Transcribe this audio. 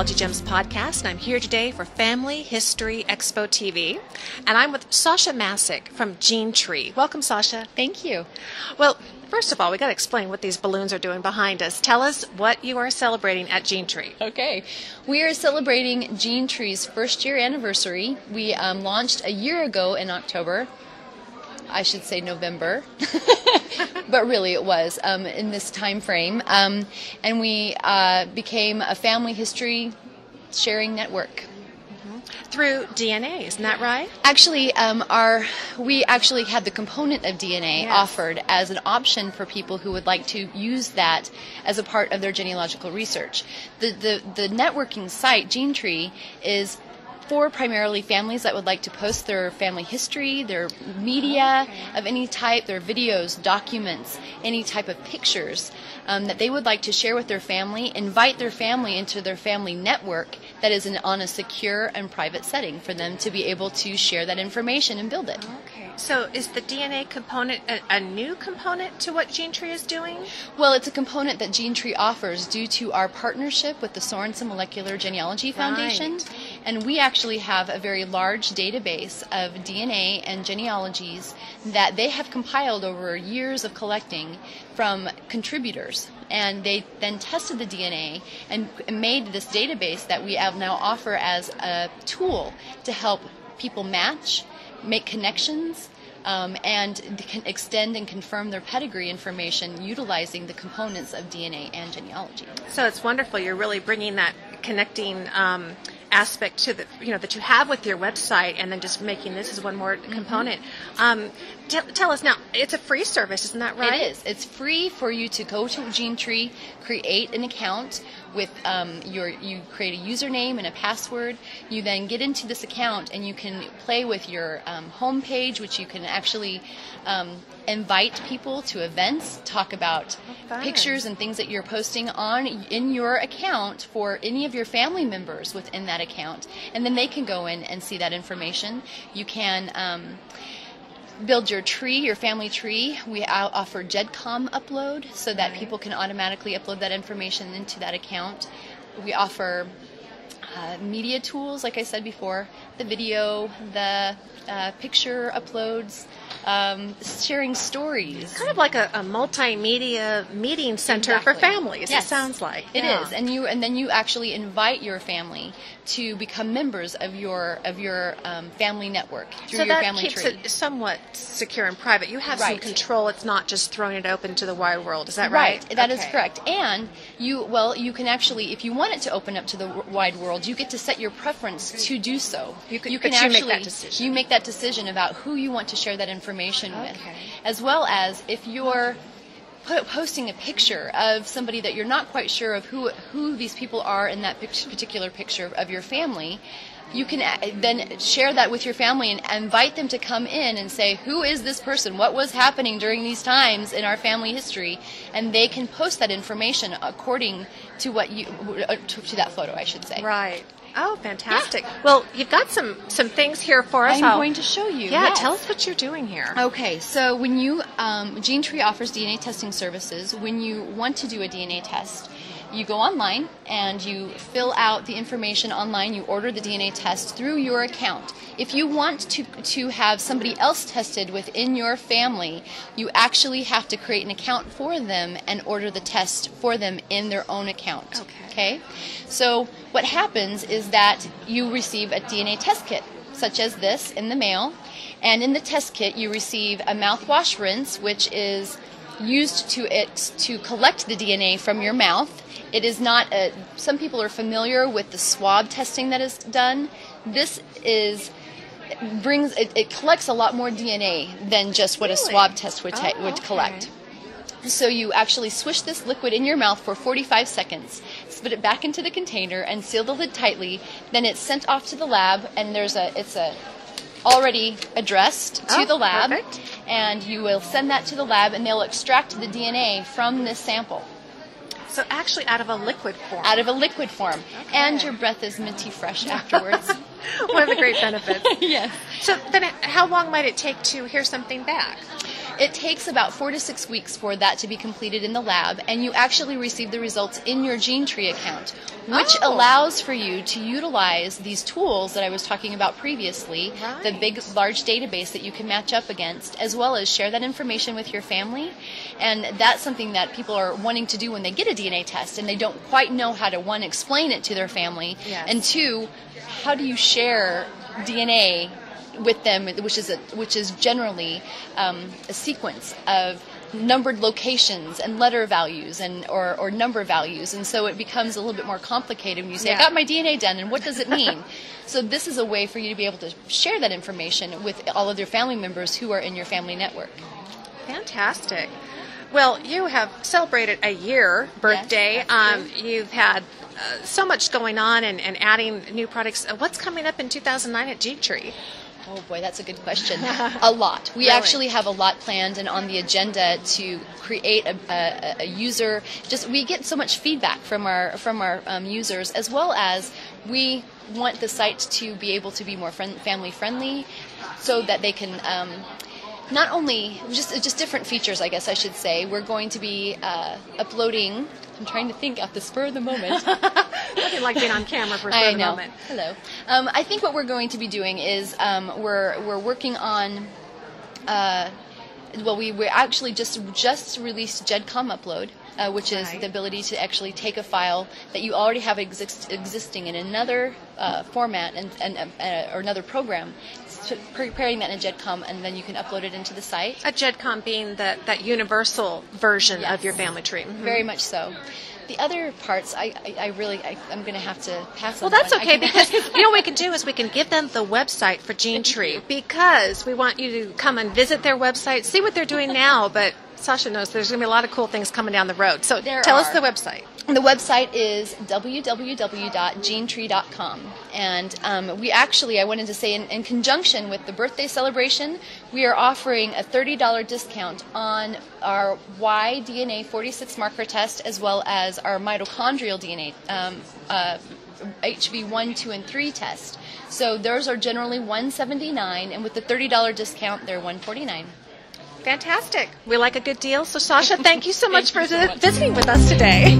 Genealogy Gems podcast, and I'm here today for Family History Expo TV, and I'm with Sacha Masick from Genetree. Welcome, Sacha. Thank you. Well, first of all, we got to explain what these balloons are doing behind us. Tell us what you are celebrating at Genetree. Okay. We are celebrating Genetree's first year anniversary. We launched a year ago in October. I should say November, but really it was in this time frame. And we became a family history sharing network. Through DNA, isn't that right? Actually, we actually had the component of DNA offered as an option for people who would like to use that as a part of their genealogical research. The networking site, Genetree, is for primarily families that would like to post their family history, their media of any type, their videos, documents, any type of pictures that they would like to share with their family, invite their family into their family network that is on a secure and private setting for them to be able to share that information and build it. Okay. So is the DNA component a new component to what Genetree is doing? Well, it's a component that Genetree offers due to our partnership with the Sorensen Molecular Genealogy Foundation. Right. And we actually have a very large database of DNA and genealogies that they have compiled over years of collecting from contributors. And they then tested the DNA and made this database that we now offer as a tool to help people match, make connections, and can extend and confirm their pedigree information utilizing the components of DNA and genealogy. So it's wonderful. You're really bringing that connecting aspect to the that you have with your website, and then just making this as one more component. Tell us now. It's a free service, isn't that right? It is. It's free for you to go to Genetree, create an account with you create a username and a password. You then get into this account and you can play with your home page, which you can actually invite people to events, talk about pictures and things that you're posting in your account for any of your family members within that account, and then they can go in and see that information. You can build your tree, your family tree. We offer GEDCOM upload so that people can automatically upload that information into that account. We offer media tools, like I said before, the video, the picture uploads, sharing stories. Kind of like a multimedia meeting center for families. Yes. It sounds like it is, and then you actually invite your family to become members of your family network through your family tree. So that keeps it somewhat secure and private. You have some control. It's not just throwing it open to the wide world. Is that right? That is correct. And you can actually, if you want it to open up to the wide world, you get to set your preference to do so. You can actually make that decision. You make that decision about who you want to share that information with, as well as if you're posting a picture of somebody that you're not quite sure of who these people are in that particular picture of your family. You can then share that with your family and invite them to come in and say, who is this person? What was happening during these times in our family history? And they can post that information according to to that photo, I should say. Right. Oh, fantastic. Yeah. Well, you've got some things here for us. I'm going to show you. Yeah, yes. Tell us what you're doing here. Okay, so when you, Genetree offers DNA testing services. When you want to do a DNA test, you go online and you fill out the information online. You order the DNA test through your account. If you want to have somebody else tested within your family, you actually have to create an account for them and order the test for them in their own account. Okay? So what happens is that you receive a DNA test kit, such as this, in the mail. And in the test kit, you receive a mouthwash rinse, which is used to collect the DNA from your mouth. It is not some people are familiar with the swab testing that is done. This it collects a lot more DNA than just what a swab test would collect. So you actually swish this liquid in your mouth for 45 seconds, spit it back into the container, and seal the lid tightly. Then it's sent off to the lab, and it's already addressed to the lab. Perfect. And you will send that to the lab, and they'll extract the DNA from this sample. So actually out of a liquid form. Out of a liquid form. Okay. And your breath is minty fresh afterwards. One of the great benefits. Yes. So then how long might it take to hear something back? It takes about 4 to 6 weeks for that to be completed in the lab, and you actually receive the results in your Genetree account, which allows for you to utilize these tools that I was talking about previously, the big, large database that you can match up against, as well as share that information with your family. And that's something that people are wanting to do when they get a DNA test, and they don't quite know how to, one, explain it to their family, and two, how do you share DNA with them, which is generally a sequence of numbered locations and letter values and or number values, and so it becomes a little bit more complicated when you say, I got my DNA done, and what does it mean? So this is a way for you to be able to share that information with all of your family members who are in your family network. Fantastic. Well, you have celebrated a year birthday. Yes, you've had so much going on and adding new products. What's coming up in 2009 at Genetree? Oh boy, that's a good question. A lot. We actually have a lot planned and on the agenda to create a user. We get so much feedback from our users, as well as we want the site to be able to be more family friendly, so that they can. Not only just different features, I guess I should say. We're going to be uploading. I'm trying to think at the spur of the moment. Nothing like being on camera for a spur of the moment. Hello. I think what we're going to be doing is we're working on. We actually just released GEDCOM upload, which is the ability to actually take a file that you already have existing in another format or another program, preparing that in GEDCOM, and then you can upload it into the site. A GEDCOM being that universal version of your family tree. Mm-hmm. Very much so. The other parts, I'm going to have to pass on. Well, that's okay, because what we can do is we can give them the website for Genetree, because we want you to come and visit their website, see what they're doing now, but Sacha knows there's going to be a lot of cool things coming down the road. So tell us the website. The website is www.genetree.com. And I wanted to say, in conjunction with the birthday celebration, we are offering a $30 discount on our Y-DNA 46 marker test, as well as our mitochondrial DNA HV1, 2, and 3 test. So those are generally $179, and with the $30 discount, they're $149. Fantastic. We like a good deal. So, Sacha, thank you so much for visiting with us today.